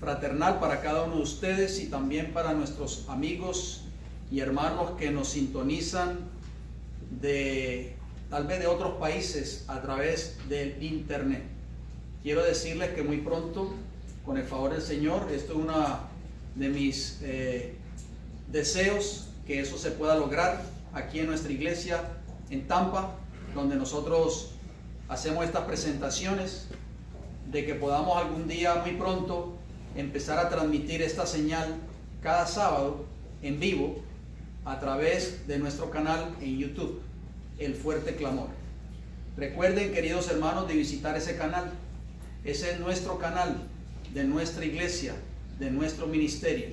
fraternal para cada uno de ustedes y también para nuestros amigos y hermanos que nos sintonizan tal vez de otros países a través del internet. Quiero decirles que muy pronto, con el favor del Señor, esto es uno de mis deseos, que eso se pueda lograr aquí en nuestra iglesia en Tampa, donde nosotros hacemos estas presentaciones, de que podamos algún día muy pronto empezar a transmitir esta señal cada sábado en vivo a través de nuestro canal en YouTube, El Fuerte Clamor. Recuerden, queridos hermanos, de visitar ese canal. Ese es nuestro canal de nuestra iglesia, de nuestro ministerio,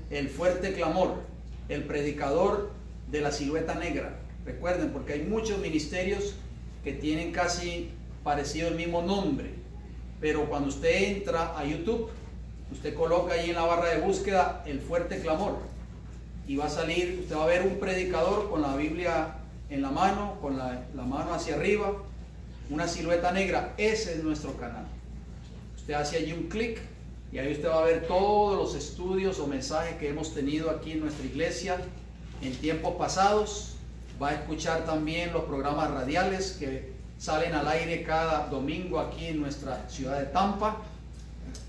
El Fuerte Clamor, el predicador de la silueta negra. Recuerden, porque hay muchos ministerios que tienen casi parecido el mismo nombre, pero cuando usted entra a YouTube, usted coloca ahí en la barra de búsqueda El Fuerte Clamor y va a salir, usted va a ver un predicador con la Biblia en la mano, con la mano hacia arriba, una silueta negra. Ese es nuestro canal. Usted hace allí un clic y ahí usted va a ver todos los estudios o mensajes que hemos tenido aquí en nuestra iglesia en tiempos pasados. Va a escuchar también los programas radiales que salen al aire cada domingo aquí en nuestra ciudad de Tampa,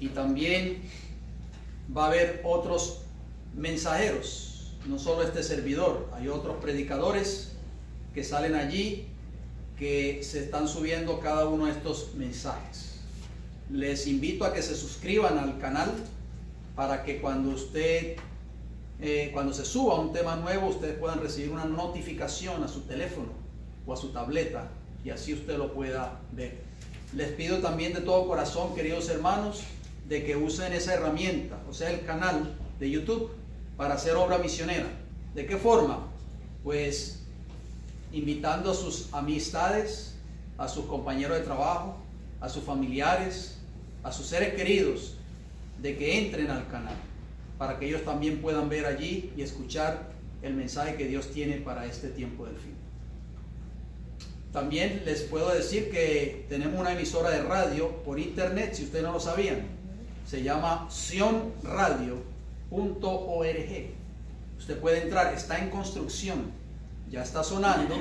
y también va a haber otros mensajeros, no solo este servidor, hay otros predicadores que salen allí que se están subiendo cada uno de estos mensajes. Les invito a que se suscriban al canal para que cuando se suba un tema nuevo, ustedes puedan recibir una notificación a su teléfono o a su tableta y así usted lo pueda ver. Les pido también de todo corazón, queridos hermanos, de que usen esa herramienta, o sea, el canal de YouTube, para hacer obra misionera. ¿De qué forma? Pues invitando a sus amistades, a sus compañeros de trabajo, a sus familiares, a sus seres queridos, de que entren al canal, para que ellos también puedan ver allí y escuchar el mensaje que Dios tiene para este tiempo del fin. También les puedo decir que tenemos una emisora de radio por internet, si ustedes no lo sabían. Se llama sionradio.org. Usted puede entrar, está en construcción, ya está sonando,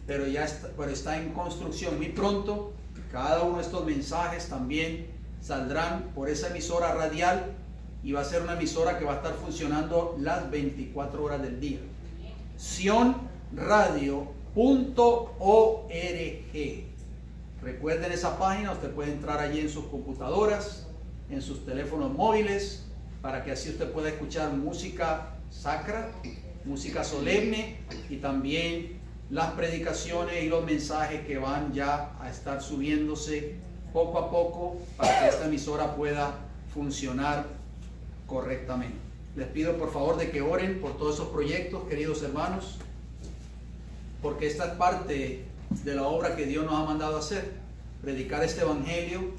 pero está en construcción. Muy pronto, cada uno de estos mensajes también saldrán por esa emisora radial y va a ser una emisora que va a estar funcionando las 24 horas del día. sionradio.org. Recuerden esa página, usted puede entrar allí en sus computadoras, en sus teléfonos móviles, para que así usted pueda escuchar música sacra, música solemne, y también las predicaciones y los mensajes que van ya a estar subiéndose poco a poco para que esta emisora pueda funcionar correctamente. Les pido por favor de que oren por todos esos proyectos, queridos hermanos, porque esta es parte de la obra que Dios nos ha mandado a hacer, predicar este evangelio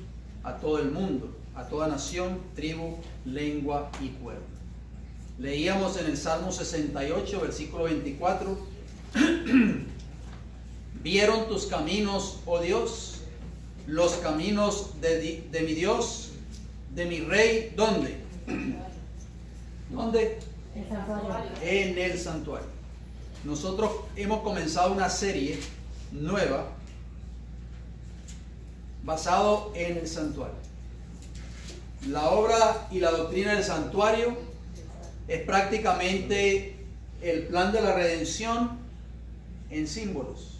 a todo el mundo, a toda nación, tribu, lengua y pueblo. Leíamos en el Salmo 68, versículo 24, ¿vieron tus caminos, oh Dios, los caminos de mi Dios, de mi Rey? ¿Dónde? ¿Dónde? El santuario. En el santuario. Nosotros hemos comenzado una serie nueva basado en el santuario. La obra y la doctrina del santuario es prácticamente el plan de la redención en símbolos.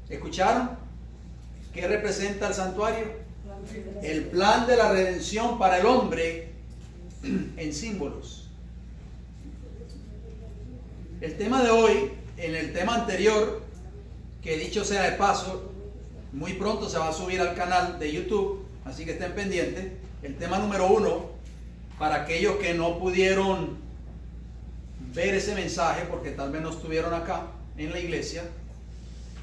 ¿Escucharon? ¿Qué representa el santuario? El plan de la redención para el hombre en símbolos. El tema de hoy, en el tema anterior, que dicho sea de paso, muy pronto se va a subir al canal de YouTube, así que estén pendientes. El tema número 1, para aquellos que no pudieron ver ese mensaje porque tal vez no estuvieron acá en la iglesia,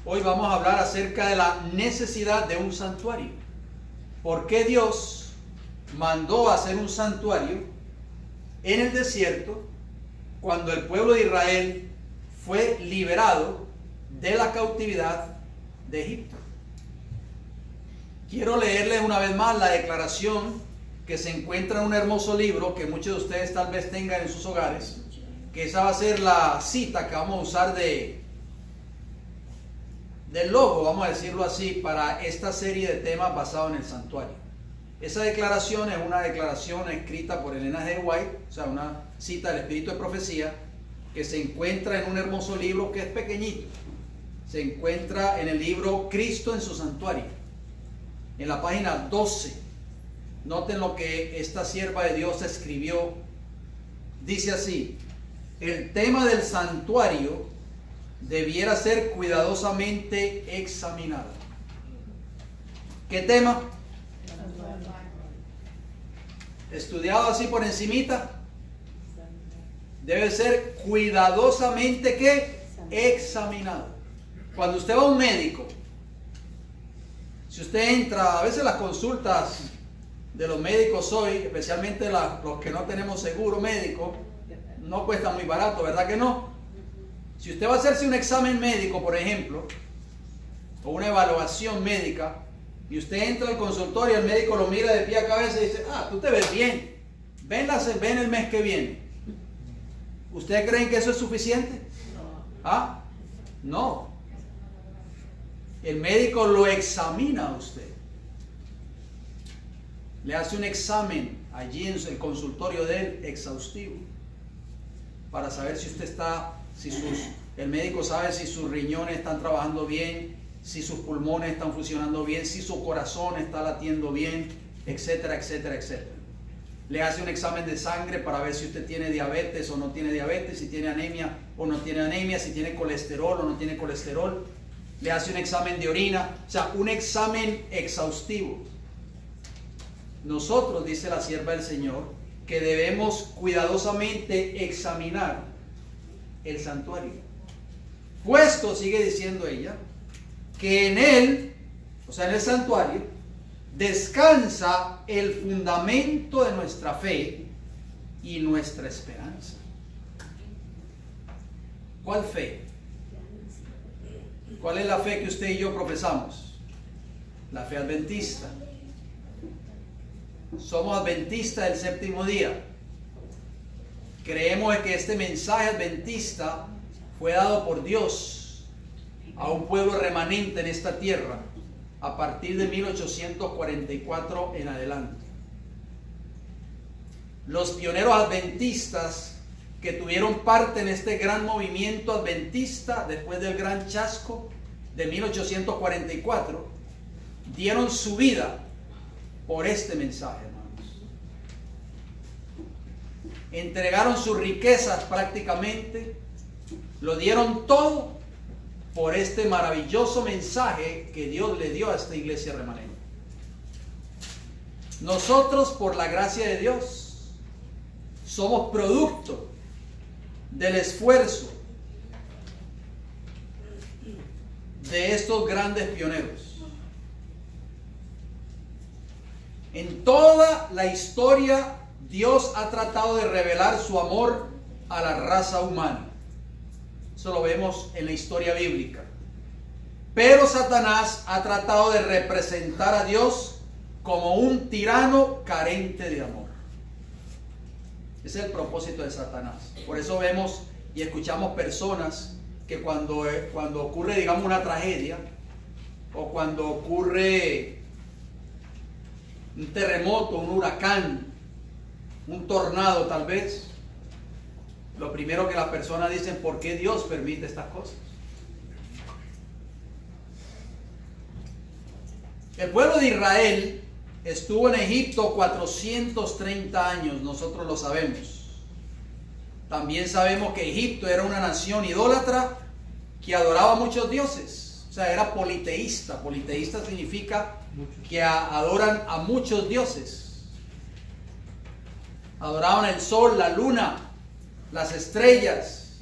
hoy vamos a hablar acerca de la necesidad de un santuario. ¿Por qué Dios mandó a hacer un santuario en el desierto cuando el pueblo de Israel fue liberado de la cautividad de Egipto? Quiero leerles una vez más la declaración que se encuentra en un hermoso libro que muchos de ustedes tal vez tengan en sus hogares, que esa va a ser la cita que vamos a usar del logo, vamos a decirlo así, para esta serie de temas basados en el santuario. Esa declaración es una declaración escrita por Elena G. White, o sea, una cita del Espíritu de Profecía, que se encuentra en un hermoso libro que es pequeñito. Se encuentra en el libro Cristo en su Santuario, en la página 12. Noten lo que esta sierva de Dios escribió. Dice así: el tema del santuario debiera ser cuidadosamente examinado. ¿Qué tema? Estudiado así por encimita. Debe ser cuidadosamente ¿qué? Examinado. Cuando usted va a un médico, si usted entra, a veces las consultas de los médicos hoy, especialmente los que no tenemos seguro médico, no cuesta muy barato, ¿verdad que no? Si usted va a hacerse un examen médico, por ejemplo, o una evaluación médica, y usted entra al consultorio y el médico lo mira de pie a cabeza y dice: ah, tú te ves bien, ven el mes que viene. ¿Ustedes creen que eso es suficiente? ¿Ah? No. El médico lo examina a usted. Le hace un examen allí en el consultorio de él, exhaustivo, para saber si usted está, el médico sabe si sus riñones están trabajando bien, si sus pulmones están funcionando bien, si su corazón está latiendo bien, etcétera, etcétera, etcétera. Le hace un examen de sangre para ver si usted tiene diabetes o no tiene diabetes, si tiene anemia o no tiene anemia, si tiene colesterol o no tiene colesterol. Le hace un examen de orina, o sea, un examen exhaustivo. Nosotros, dice la sierva del Señor, que debemos cuidadosamente examinar el santuario. Puesto, sigue diciendo ella, que en él, o sea, en el santuario, descansa el fundamento de nuestra fe y nuestra esperanza. ¿Cuál fe? ¿Cuál es la fe que usted y yo profesamos? La fe adventista. Somos adventistas del séptimo día. Creemos que este mensaje adventista fue dado por Dios a un pueblo remanente en esta tierra a partir de 1844 en adelante. Los pioneros adventistas que tuvieron parte en este gran movimiento adventista después del gran chasco de 1844 dieron su vida por este mensaje, hermanos. Entregaron sus riquezas prácticamente, lo dieron todo por este maravilloso mensaje que Dios le dio a esta iglesia remanente. Nosotros, por la gracia de Dios, somos producto del esfuerzo de estos grandes pioneros. En toda la historia, Dios ha tratado de revelar su amor a la raza humana. Eso lo vemos en la historia bíblica. Pero Satanás ha tratado de representar a Dios como un tirano carente de amor. Ese es el propósito de Satanás. Por eso vemos y escuchamos personas que cuando ocurre, digamos, una tragedia, o cuando ocurre un terremoto, un huracán, un tornado tal vez, lo primero que las personas dicen: ¿por qué Dios permite estas cosas? El pueblo de Israel estuvo en Egipto 430 años, nosotros lo sabemos. También sabemos que Egipto era una nación idólatra que adoraba a muchos dioses, o sea, era politeísta. Politeísta significa que adoran a muchos dioses. Adoraban el sol, la luna, las estrellas,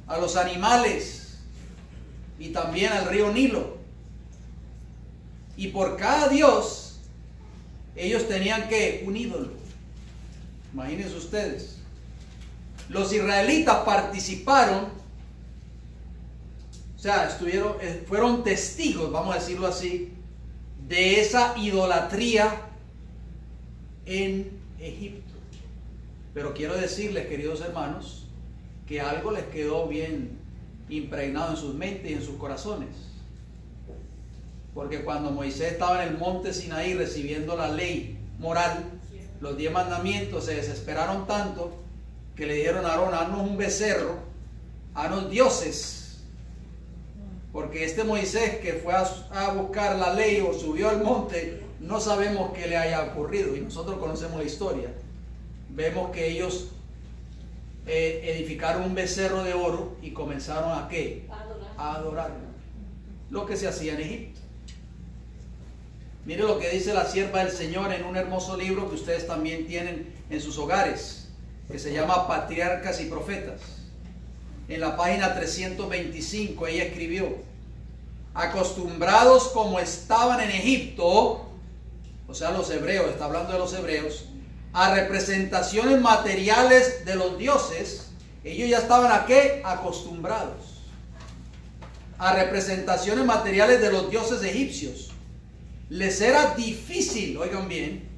a los animales y también al río Nilo. Y por cada dios ellos tenían que un ídolo. Imagínense ustedes. Los israelitas participaron, o sea, fueron testigos, vamos a decirlo así, de esa idolatría en Egipto. Pero quiero decirles, queridos hermanos, que algo les quedó bien impregnado en sus mentes y en sus corazones. Porque cuando Moisés estaba en el monte Sinaí recibiendo la ley moral, los 10 mandamientos, se desesperaron tanto que le dijeron a Aarón: haznos un becerro, haznos dioses. Porque este Moisés que fue a buscar la ley o subió al monte, no sabemos qué le haya ocurrido. Y nosotros conocemos la historia. Vemos que ellos edificaron un becerro de oro y comenzaron a ¿qué? A adorarlo. Lo que se hacía en Egipto. Mire lo que dice la sierva del Señor en un hermoso libro que ustedes también tienen en sus hogares, que se llama Patriarcas y Profetas. En la página 325 ella escribió: acostumbrados como estaban en Egipto, o sea los hebreos, está hablando de los hebreos, a representaciones materiales de los dioses, ellos ya estaban ¿a qué? Acostumbrados a representaciones materiales de los dioses egipcios. Les era difícil, oigan bien,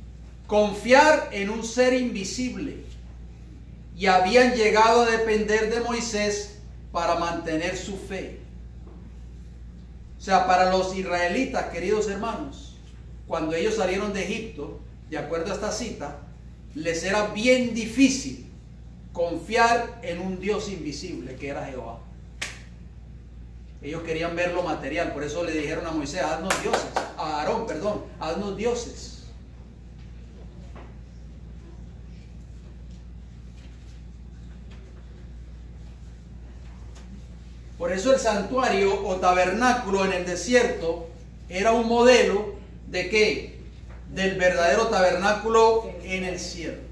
confiar en un ser invisible, y habían llegado a depender de Moisés para mantener su fe. O sea, para los israelitas, queridos hermanos, cuando ellos salieron de Egipto, de acuerdo a esta cita, les era bien difícil confiar en un Dios invisible que era Jehová. Ellos querían ver lo material, por eso le dijeron a Moisés: haznos dioses, a Aarón, perdón, haznos dioses. Por eso el santuario o tabernáculo en el desierto era un modelo ¿de qué? Del verdadero tabernáculo en el cielo.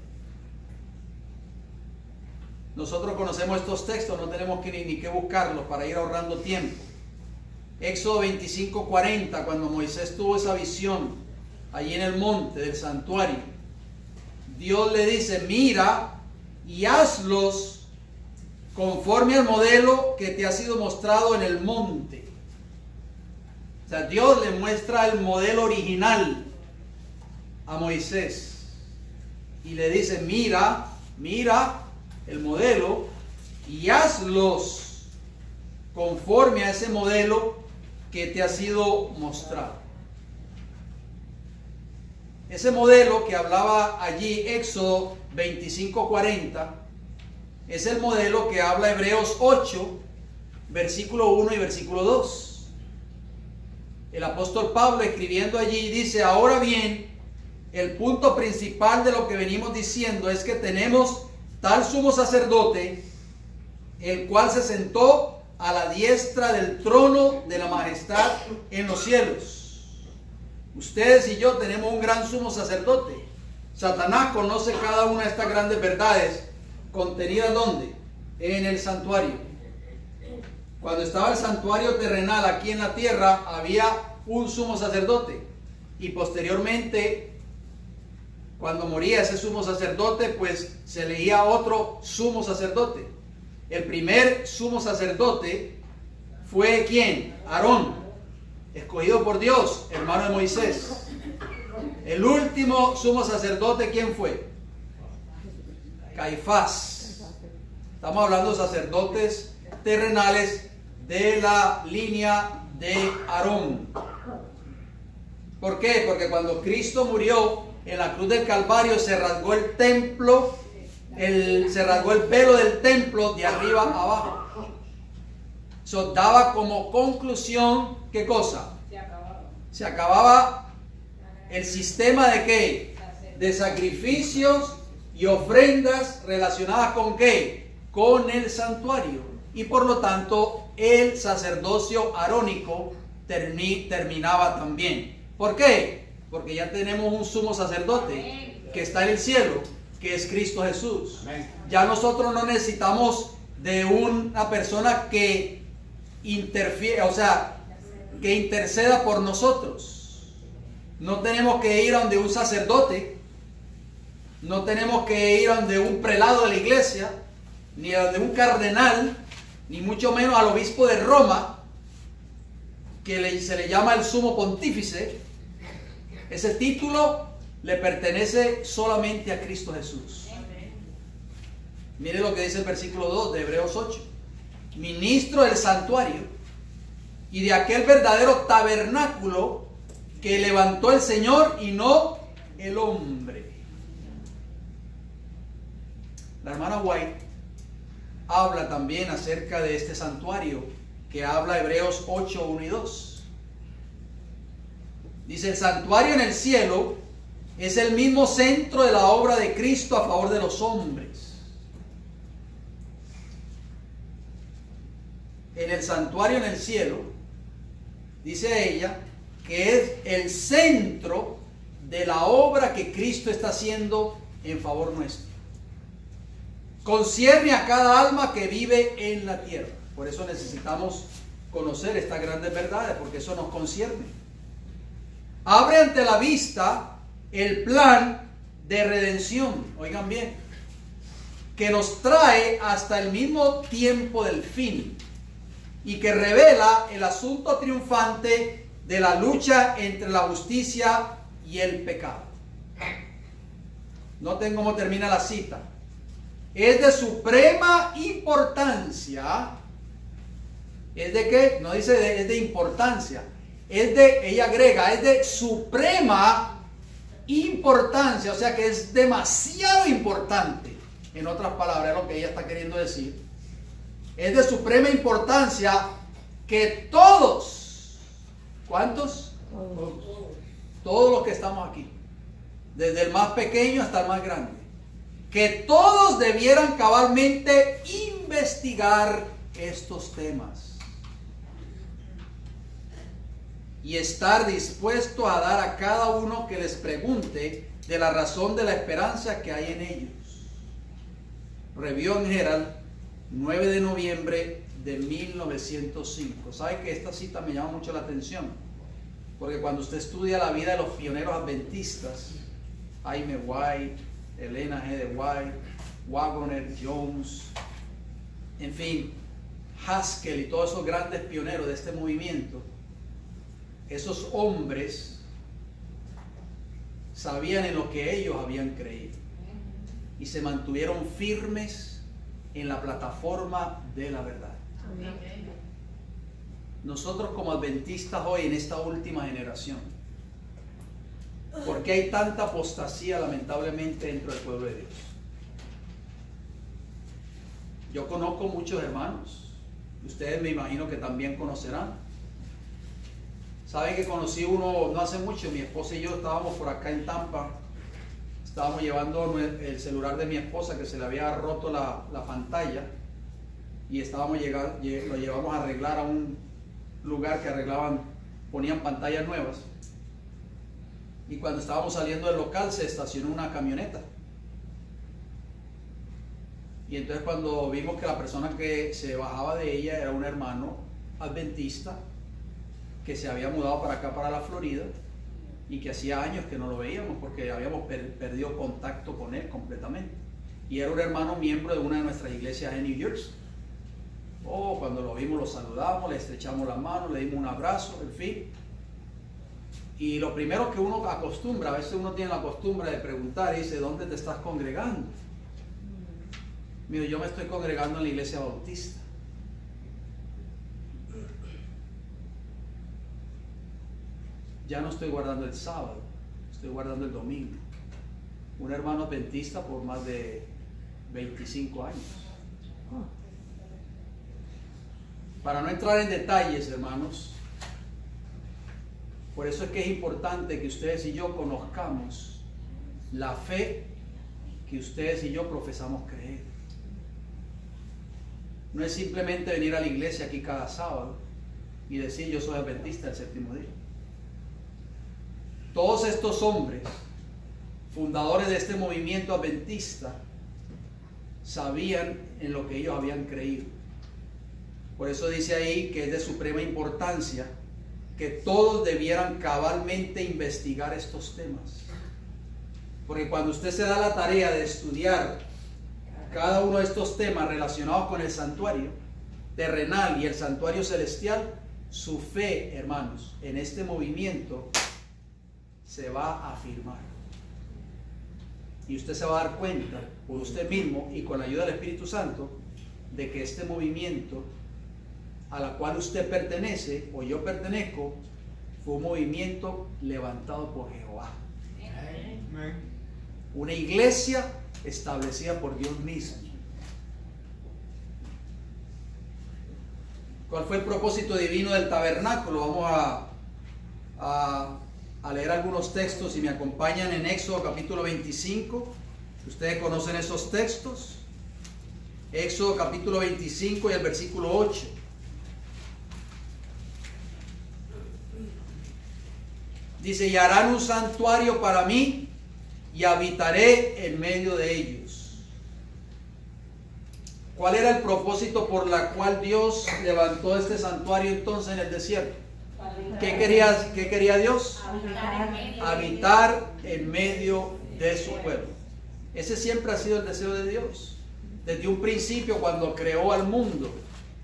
Nosotros conocemos estos textos, no tenemos que ni que buscarlos para ir ahorrando tiempo. Éxodo 25:40, cuando Moisés tuvo esa visión allí en el monte del santuario, Dios le dice: mira y hazlos conforme al modelo que te ha sido mostrado en el monte. O sea, Dios le muestra el modelo original a Moisés y le dice: mira el modelo y hazlos conforme a ese modelo que te ha sido mostrado. Ese modelo que hablaba allí Éxodo 25:40 es el modelo que habla Hebreos 8 versículo 1 y versículo 2. El apóstol Pablo, escribiendo allí, dice: ahora bien, el punto principal de lo que venimos diciendo es que tenemos tal sumo sacerdote, el cual se sentó a la diestra del trono de la majestad en los cielos. Ustedes y yo tenemos un gran sumo sacerdote. Satanás conoce cada una de estas grandes verdades contenidas ¿dónde? En el santuario. Cuando estaba el santuario terrenal aquí en la tierra, había un sumo sacerdote, y posteriormente, cuando moría ese sumo sacerdote, pues se elegía otro sumo sacerdote. El primer sumo sacerdote fue ¿quién? Aarón, escogido por Dios, hermano de Moisés. El último sumo sacerdote, ¿quién fue? Caifás. Estamos hablando de sacerdotes terrenales de la línea de Aarón. ¿Por qué? Porque cuando Cristo murió en la cruz del Calvario, se rasgó el templo, se rasgó el velo del templo de arriba a abajo. Eso daba como conclusión, ¿qué cosa? Se acababa el sistema de ¿qué? De sacrificios y ofrendas relacionadas ¿con qué? Con el santuario. Y por lo tanto, el sacerdocio arónico terminaba también. ¿Por qué? Porque ya tenemos un sumo sacerdote que está en el cielo, que es Cristo Jesús. Ya nosotros no necesitamos de una persona que interfiere, o sea, que interceda por nosotros. No tenemos que ir a donde un sacerdote, no tenemos que ir a donde un prelado de la iglesia, ni a donde un cardenal, ni mucho menos al obispo de Roma, que se le llama el sumo pontífice. Ese título le pertenece solamente a Cristo Jesús. Mire lo que dice el versículo 2 de Hebreos 8. Ministro del santuario y de aquel verdadero tabernáculo que levantó el Señor y no el hombre. La hermana White habla también acerca de este santuario que habla Hebreos 8, 1 y 2. Dice: el santuario en el cielo es el mismo centro de la obra de Cristo a favor de los hombres. En el santuario en el cielo, dice ella, que es el centro de la obra que Cristo está haciendo en favor nuestro. Concierne a cada alma que vive en la tierra. Por eso necesitamos conocer estas grandes verdades, porque eso nos concierne. Abre ante la vista el plan de redención, oigan bien, que nos trae hasta el mismo tiempo del fin y que revela el asunto triunfante de la lucha entre la justicia y el pecado. Noten cómo termina la cita. Es de suprema importancia. ¿Es de qué? No dice es de importancia. Es de, ella agrega, es de suprema importancia. O sea que es demasiado importante. En otras palabras, es lo que ella está queriendo decir. Es de suprema importancia que todos, ¿cuántos? Todos los que estamos aquí, desde el más pequeño hasta el más grande, que todos debieran cabalmente investigar estos temas y estar dispuestos a dar a cada uno que les pregunte de la razón de la esperanza que hay en ellos. Review and Herald, 9 de noviembre de 1905. ¿Sabe que esta cita me llama mucho la atención? Porque cuando usted estudia la vida de los pioneros adventistas, Jaime White, Elena G. de White, Waggoner, Jones, en fin, Haskell y todos esos grandes pioneros de este movimiento, esos hombres sabían en lo que ellos habían creído y se mantuvieron firmes en la plataforma de la verdad. Amén. Nosotros como adventistas hoy en esta última generación, ¿por qué hay tanta apostasía lamentablemente dentro del pueblo de Dios? Yo conozco muchos hermanos, ustedes me imagino que también conocerán. Saben que conocí uno no hace mucho, mi esposa y yo estábamos por acá en Tampa. Estábamos llevando el celular de mi esposa que se le había roto la pantalla y estábamos lo llevamos a arreglar a un lugar que ponían pantallas nuevas. Y cuando estábamos saliendo del local se estacionó una camioneta. Y entonces cuando vimos que la persona que se bajaba de ella era un hermano adventista que se había mudado para acá, para la Florida, y que hacía años que no lo veíamos porque habíamos perdido contacto con él completamente. Y era un hermano miembro de una de nuestras iglesias en New Jersey. Cuando lo vimos lo saludamos, le estrechamos la mano, le dimos un abrazo, en fin. Y lo primero que uno acostumbra, a veces uno tiene la costumbre de preguntar y dice: ¿dónde te estás congregando? Mira, yo me estoy congregando en la iglesia bautista. Ya no estoy guardando el sábado, estoy guardando el domingo. Un hermano adventista por más de 25 años. Para no entrar en detalles, hermanos, por eso es que es importante que ustedes y yo conozcamos la fe que ustedes y yo profesamos creer. No es simplemente venir a la iglesia aquí cada sábado y decir: yo soy adventista del séptimo día. Todos estos hombres, fundadores de este movimiento adventista, sabían en lo que ellos habían creído. Por eso dice ahí que es de suprema importancia que todos debieran cabalmente investigar estos temas. Porque cuando usted se da la tarea de estudiar cada uno de estos temas relacionados con el santuario terrenal y el santuario celestial, su fe, hermanos, en este movimiento se va a afirmar. Y usted se va a dar cuenta por usted mismo y con la ayuda del Espíritu Santo de que este movimiento a la cual usted pertenece o yo pertenezco fue un movimiento levantado por Jehová. Una iglesia establecida por Dios mismo. ¿Cuál fue el propósito divino del tabernáculo? Vamos a leer algunos textos y me acompañan en Éxodo capítulo 25. Ustedes conocen esos textos. Éxodo capítulo 25 y el versículo 8. Dice: y harán un santuario para mí y habitaré en medio de ellos. ¿Cuál era el propósito por la cual Dios levantó este santuario entonces en el desierto? ¿Qué quería Dios? Habitar en medio de su pueblo. Ese siempre ha sido el deseo de Dios. Desde un principio, cuando creó al mundo,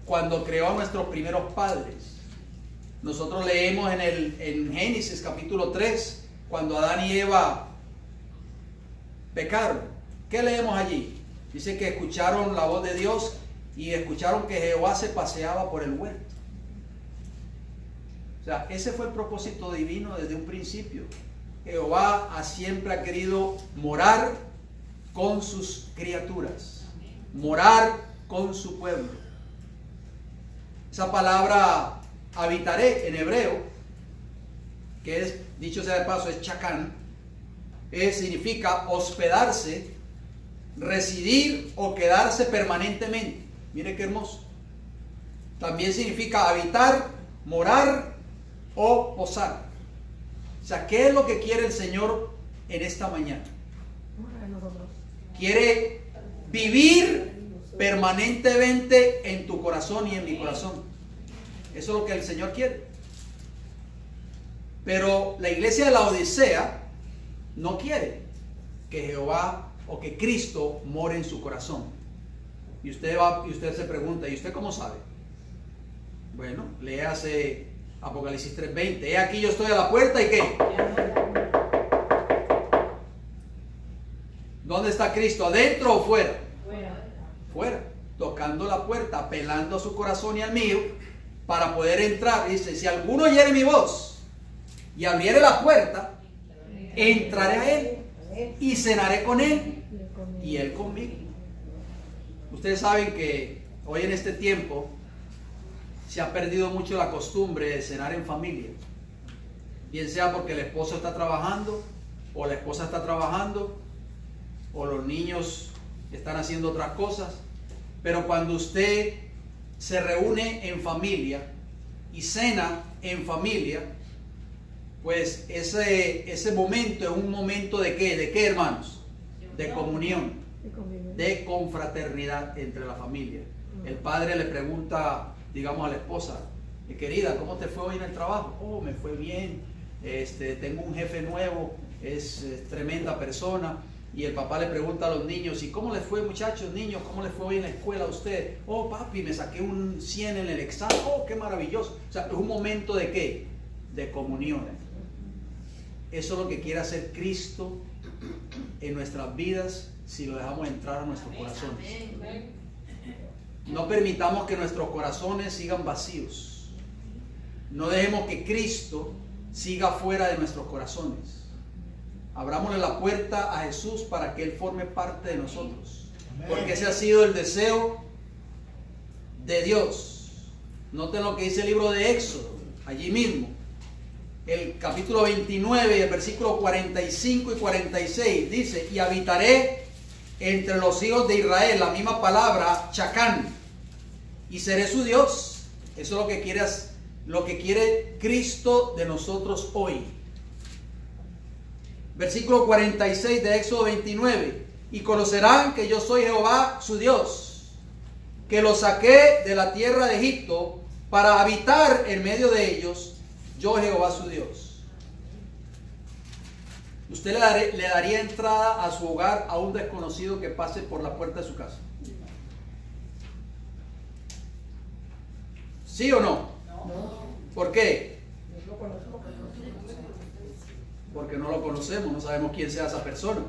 cuando creó a nuestros primeros padres. Nosotros leemos en Génesis capítulo 3, cuando Adán y Eva pecaron. ¿Qué leemos allí? Dice que escucharon la voz de Dios y escucharon que Jehová se paseaba por el huerto. O sea, ese fue el propósito divino desde un principio. Jehová siempre ha querido morar con sus criaturas, morar con su pueblo. Esa palabra habitaré en hebreo, que es, dicho sea de paso, es chacán, significa hospedarse, residir o quedarse permanentemente. Mire qué hermoso. También significa habitar, morar o posar. O sea, ¿qué es lo que quiere el Señor en esta mañana? Quiere vivir permanentemente en tu corazón y en mi corazón. Eso es lo que el Señor quiere. Pero la iglesia de la Odisea no quiere que Jehová o que Cristo more en su corazón. Y usted se pregunta, ¿y usted cómo sabe? Bueno, léase Apocalipsis 3:20. He aquí yo estoy a la puerta y ¿qué? ¿Dónde está Cristo? ¿Adentro o fuera? Fuera. Tocando la puerta, apelando a su corazón y al mío para poder entrar. Dice: si alguno oyere mi voz y abriere la puerta, entraré a él y cenaré con él y él conmigo. Ustedes saben que hoy en este tiempo se ha perdido mucho la costumbre de cenar en familia, bien sea porque el esposo está trabajando o la esposa está trabajando o los niños están haciendo otras cosas. Pero cuando usted se reúne en familia y cena en familia, pues ese momento es un momento ¿de qué? ¿De qué, hermanos? De comunión, de confraternidad entre la familia. El padre le pregunta, digamos, a la esposa: querida, ¿cómo te fue hoy en el trabajo? Oh, me fue bien, tengo un jefe nuevo, es tremenda persona. Y el papá le pregunta a los niños: ¿y cómo les fue, muchachos, niños? ¿Cómo les fue hoy en la escuela a usted? Oh, papi, me saqué un 100 en el examen. Oh, qué maravilloso. O sea, es un momento ¿de qué? De comunión. Eso es lo que quiere hacer Cristo en nuestras vidas si lo dejamos entrar a nuestros corazones. No permitamos que nuestros corazones sigan vacíos. No dejemos que Cristo siga fuera de nuestros corazones. Abrámosle la puerta a Jesús para que Él forme parte de nosotros. Porque ese ha sido el deseo de Dios. Noten lo que dice el libro de Éxodo, allí mismo. El capítulo 29, el versículo 45 y 46 dice: y habitaré entre los hijos de Israel, la misma palabra, chacán, y seré su Dios. Eso es lo que quiere Cristo de nosotros hoy. Versículo 46 de Éxodo 29. Y conocerán que yo soy Jehová su Dios, que los saqué de la tierra de Egipto para habitar en medio de ellos, yo Jehová su Dios. ¿Usted le daría entrada a su hogar a un desconocido que pase por la puerta de su casa? ¿Sí o no? ¿Por qué? Porque no lo conocemos, no sabemos quién sea esa persona.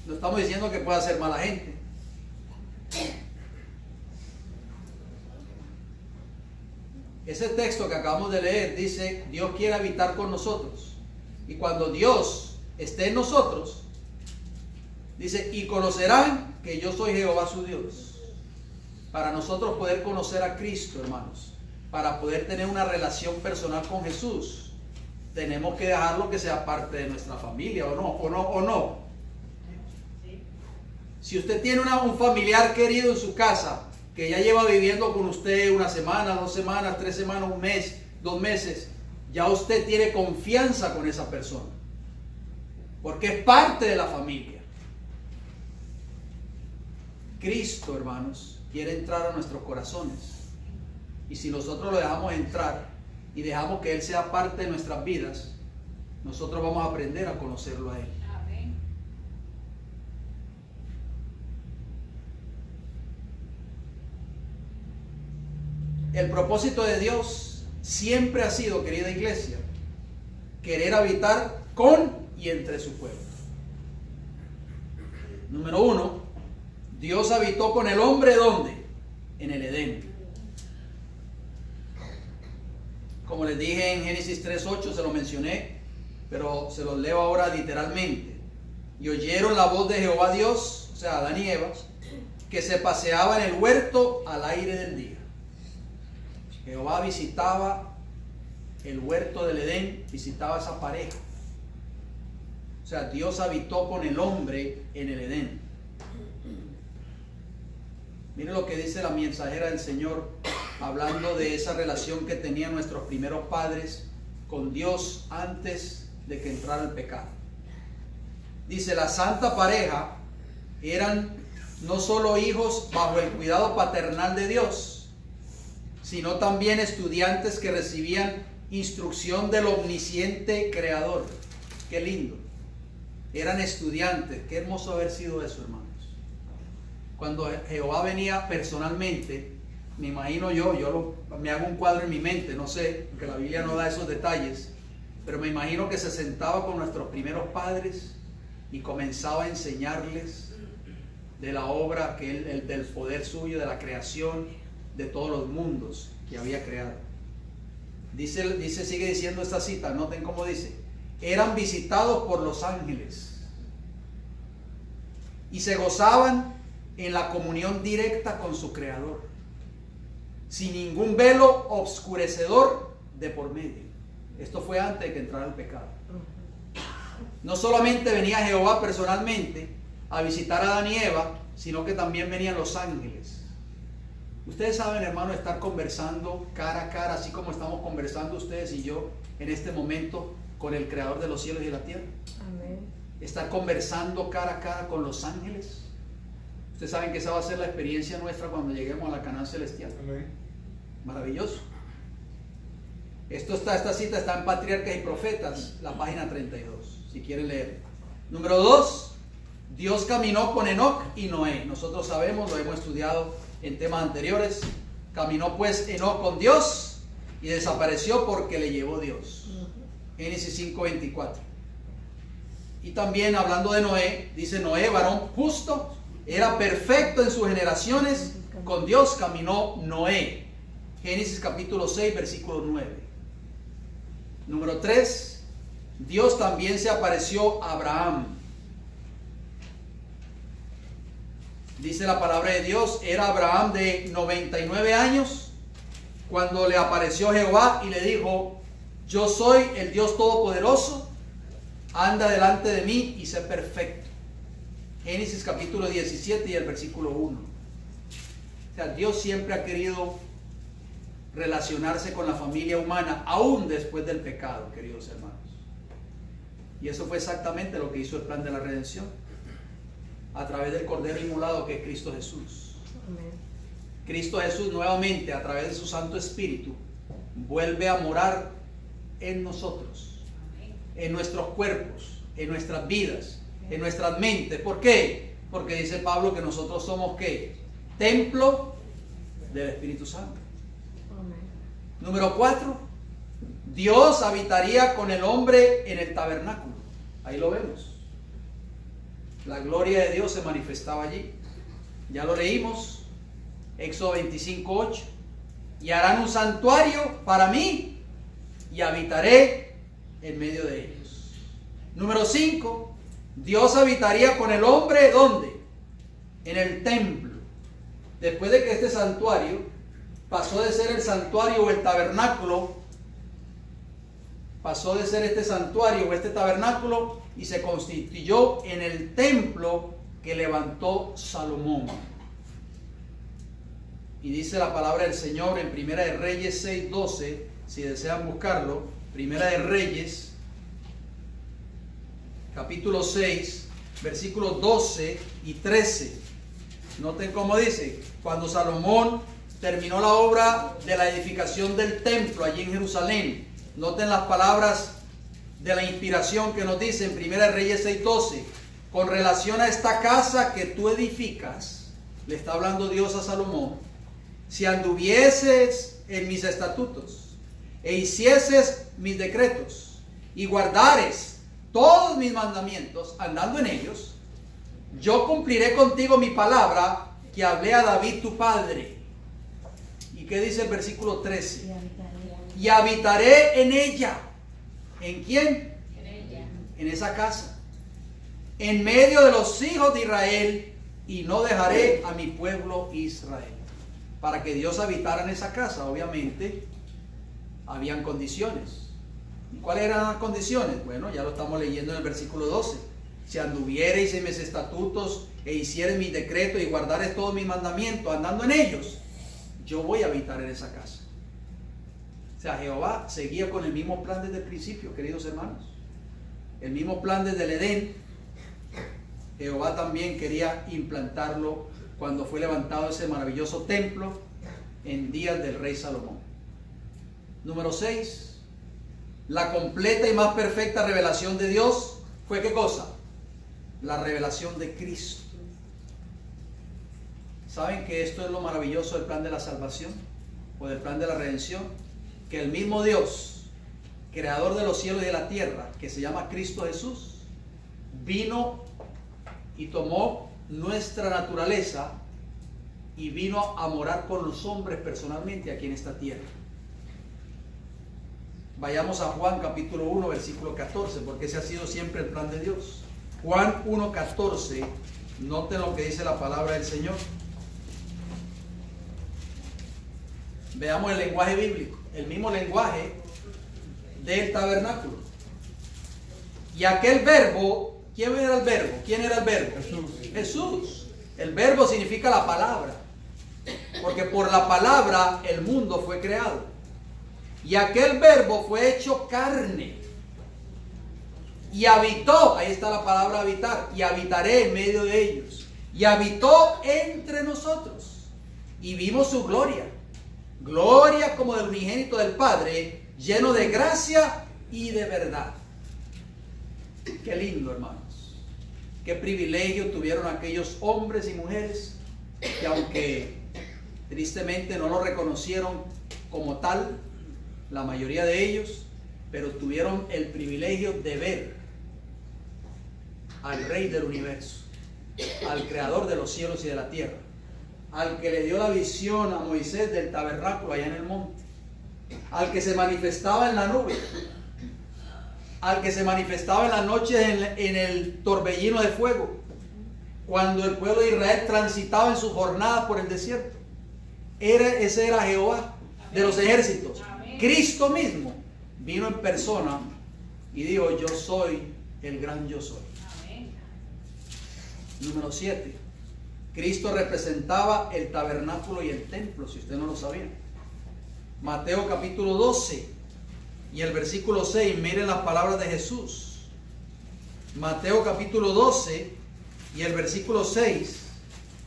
No estamos diciendo que pueda ser mala gente. Ese texto que acabamos de leer dice, Dios quiere habitar con nosotros. Y cuando Dios esté en nosotros, dice, y conocerán que yo soy Jehová su Dios. Para nosotros poder conocer a Cristo, hermanos, para poder tener una relación personal con Jesús, tenemos que dejarlo que sea parte de nuestra familia, ¿o no? Si usted tiene un familiar querido en su casa, que ya lleva viviendo con usted una semana, 2 semanas, 3 semanas, 1 mes, 2 meses, ya usted tiene confianza con esa persona, porque es parte de la familia. Cristo, hermanos, quiere entrar a nuestros corazones, y si nosotros lo dejamos entrar y dejamos que Él sea parte de nuestras vidas, nosotros vamos a aprender a conocerlo a Él. Amén. El propósito de Dios siempre ha sido, querida iglesia, querer habitar con y entre su pueblo. Número 1, Dios habitó con el hombre, ¿dónde? En el Edén. Como les dije en Génesis 3:8, se lo mencioné, pero se los leo ahora literalmente. Y oyeron la voz de Jehová Dios, o sea, Adán y Eva, que se paseaba en el huerto al aire del día. Jehová visitaba el huerto del Edén, visitaba a esa pareja. O sea, Dios habitó con el hombre en el Edén. Miren lo que dice la mensajera del Señor, hablando de esa relación que tenían nuestros primeros padres con Dios antes de que entrara el pecado. Dice, la santa pareja eran no solo hijos bajo el cuidado paternal de Dios, sino también estudiantes que recibían instrucción del omnisciente Creador. Qué lindo. Eran estudiantes. Qué hermoso haber sido eso, hermanos. Cuando Jehová venía personalmente, me imagino me hago un cuadro en mi mente, no sé, porque la Biblia no da esos detalles, pero me imagino que se sentaba con nuestros primeros padres y comenzaba a enseñarles de la obra del poder suyo, de la creación, de todos los mundos que había creado. Sigue diciendo esta cita, noten cómo dice, eran visitados por los ángeles y se gozaban en la comunión directa con su Creador, sin ningún velo obscurecedor de por medio. Esto fue antes de que entrara el pecado. No solamente venía Jehová personalmente a visitar a Adán y Eva, sino que también venían los ángeles. Ustedes saben, hermano, estar conversando cara a cara, así como estamos conversando ustedes y yo en este momento con el Creador de los cielos y de la tierra. Amén. Estar conversando cara a cara con los ángeles. Ustedes saben que esa va a ser la experiencia nuestra cuando lleguemos a la Canaán celestial. Amén. Maravilloso. Esta cita está en Patriarcas y Profetas, la página 32, si quieren leer. Número 2, Dios caminó con Enoc y Noé. Nosotros sabemos, lo hemos estudiado en temas anteriores. Caminó pues Enoc con Dios y desapareció porque le llevó Dios. Génesis 5:24. Y también hablando de Noé, dice Noé, varón justo, era perfecto en sus generaciones, con Dios caminó Noé. Génesis capítulo 6, versículo 9. Número 3, Dios también se apareció a Abraham. Dice la palabra de Dios, era Abraham de 99 años cuando le apareció Jehová y le dijo, yo soy el Dios Todopoderoso, anda delante de mí y sé perfecto. Génesis capítulo 17 y el versículo 1. O sea, Dios siempre ha querido relacionarse con la familia humana, aún después del pecado, queridos hermanos. Y eso fue exactamente lo que hizo el plan de la redención, a través del Cordero inmolado que es Cristo Jesús. Amén. Cristo Jesús nuevamente, a través de su Santo Espíritu, vuelve a morar en nosotros, en nuestros cuerpos, en nuestras vidas, en nuestras mentes. ¿Por qué? Porque dice Pablo que nosotros somos ¿qué? Templo del Espíritu Santo. Amén. Número 4, Dios habitaría con el hombre en el tabernáculo. Ahí lo vemos. La gloria de Dios se manifestaba allí. Ya lo leímos, Éxodo 25:8. Y harán un santuario para mí y habitaré en medio de ellos. Número 5, Dios habitaría con el hombre, ¿dónde? En el templo. Después de que este santuario pasó de ser el santuario o el tabernáculo, pasó de ser este santuario o este tabernáculo y se constituyó en el templo que levantó Salomón. Y dice la palabra del Señor en Primera de Reyes 6:12, si desean buscarlo, Primera de Reyes, capítulo 6, versículos 12 y 13. Noten cómo dice: cuando Salomón terminó la obra de la edificación del templo allí en Jerusalén. Noten las palabras de la inspiración que nos dice en Primera de Reyes 6:12. Con relación a esta casa que tú edificas, le está hablando Dios a Salomón: si anduvieses en mis estatutos e hicieses mis decretos y guardares todos mis mandamientos, andando en ellos, yo cumpliré contigo mi palabra que hablé a David tu padre. ¿Y qué dice el versículo 13? Y habitaré en ella. ¿En quién? En ella. En esa casa. En medio de los hijos de Israel, y no dejaré a mi pueblo Israel. Para que Dios habitara en esa casa, obviamente, habían condiciones. ¿Y cuáles eran las condiciones? Bueno, ya lo estamos leyendo en el versículo 12. Si anduviereis en mis estatutos e hiciereis mis decretos y guardareis todos mis mandamientos, andando en ellos, yo voy a habitar en esa casa. O sea, Jehová seguía con el mismo plan desde el principio, queridos hermanos. El mismo plan desde el Edén. Jehová también quería implantarlo cuando fue levantado ese maravilloso templo en días del rey Salomón. Número 6. La completa y más perfecta revelación de Dios fue ¿qué cosa? La revelación de Cristo. ¿Saben que esto es lo maravilloso del plan de la salvación o del plan de la redención? Que el mismo Dios, creador de los cielos y de la tierra, que se llama Cristo Jesús, vino y tomó nuestra naturaleza y vino a morar con los hombres personalmente aquí en esta tierra. Vayamos a Juan capítulo 1 versículo 14, porque ese ha sido siempre el plan de Dios. Juan 1:14, noten lo que dice la palabra del Señor. Veamos el lenguaje bíblico, el mismo lenguaje del tabernáculo. Y aquel verbo, ¿quién era el verbo? ¿Quién era el verbo? Jesús. Jesús. El verbo significa la palabra, porque por la palabra el mundo fue creado. Y aquel verbo fue hecho carne y habitó, ahí está la palabra habitar, y habitaré en medio de ellos. Y habitó entre nosotros y vimos su gloria, gloria como del unigénito del Padre, lleno de gracia y de verdad. Qué lindo, hermanos. Qué privilegio tuvieron aquellos hombres y mujeres que, aunque tristemente no lo reconocieron como tal, la mayoría de ellos, pero tuvieron el privilegio de ver al Rey del universo, al Creador de los cielos y de la tierra, al que le dio la visión a Moisés del tabernáculo allá en el monte, al que se manifestaba en la nube, al que se manifestaba en la noche en el torbellino de fuego, cuando el pueblo de Israel transitaba en su jornada por el desierto. Ese era Jehová de los ejércitos. Cristo mismo vino en persona y dijo: yo soy el gran yo soy. Número 7. Cristo representaba el tabernáculo y el templo, si usted no lo sabía. Mateo capítulo 12 y el versículo 6, miren las palabras de Jesús. Mateo capítulo 12 y el versículo 6,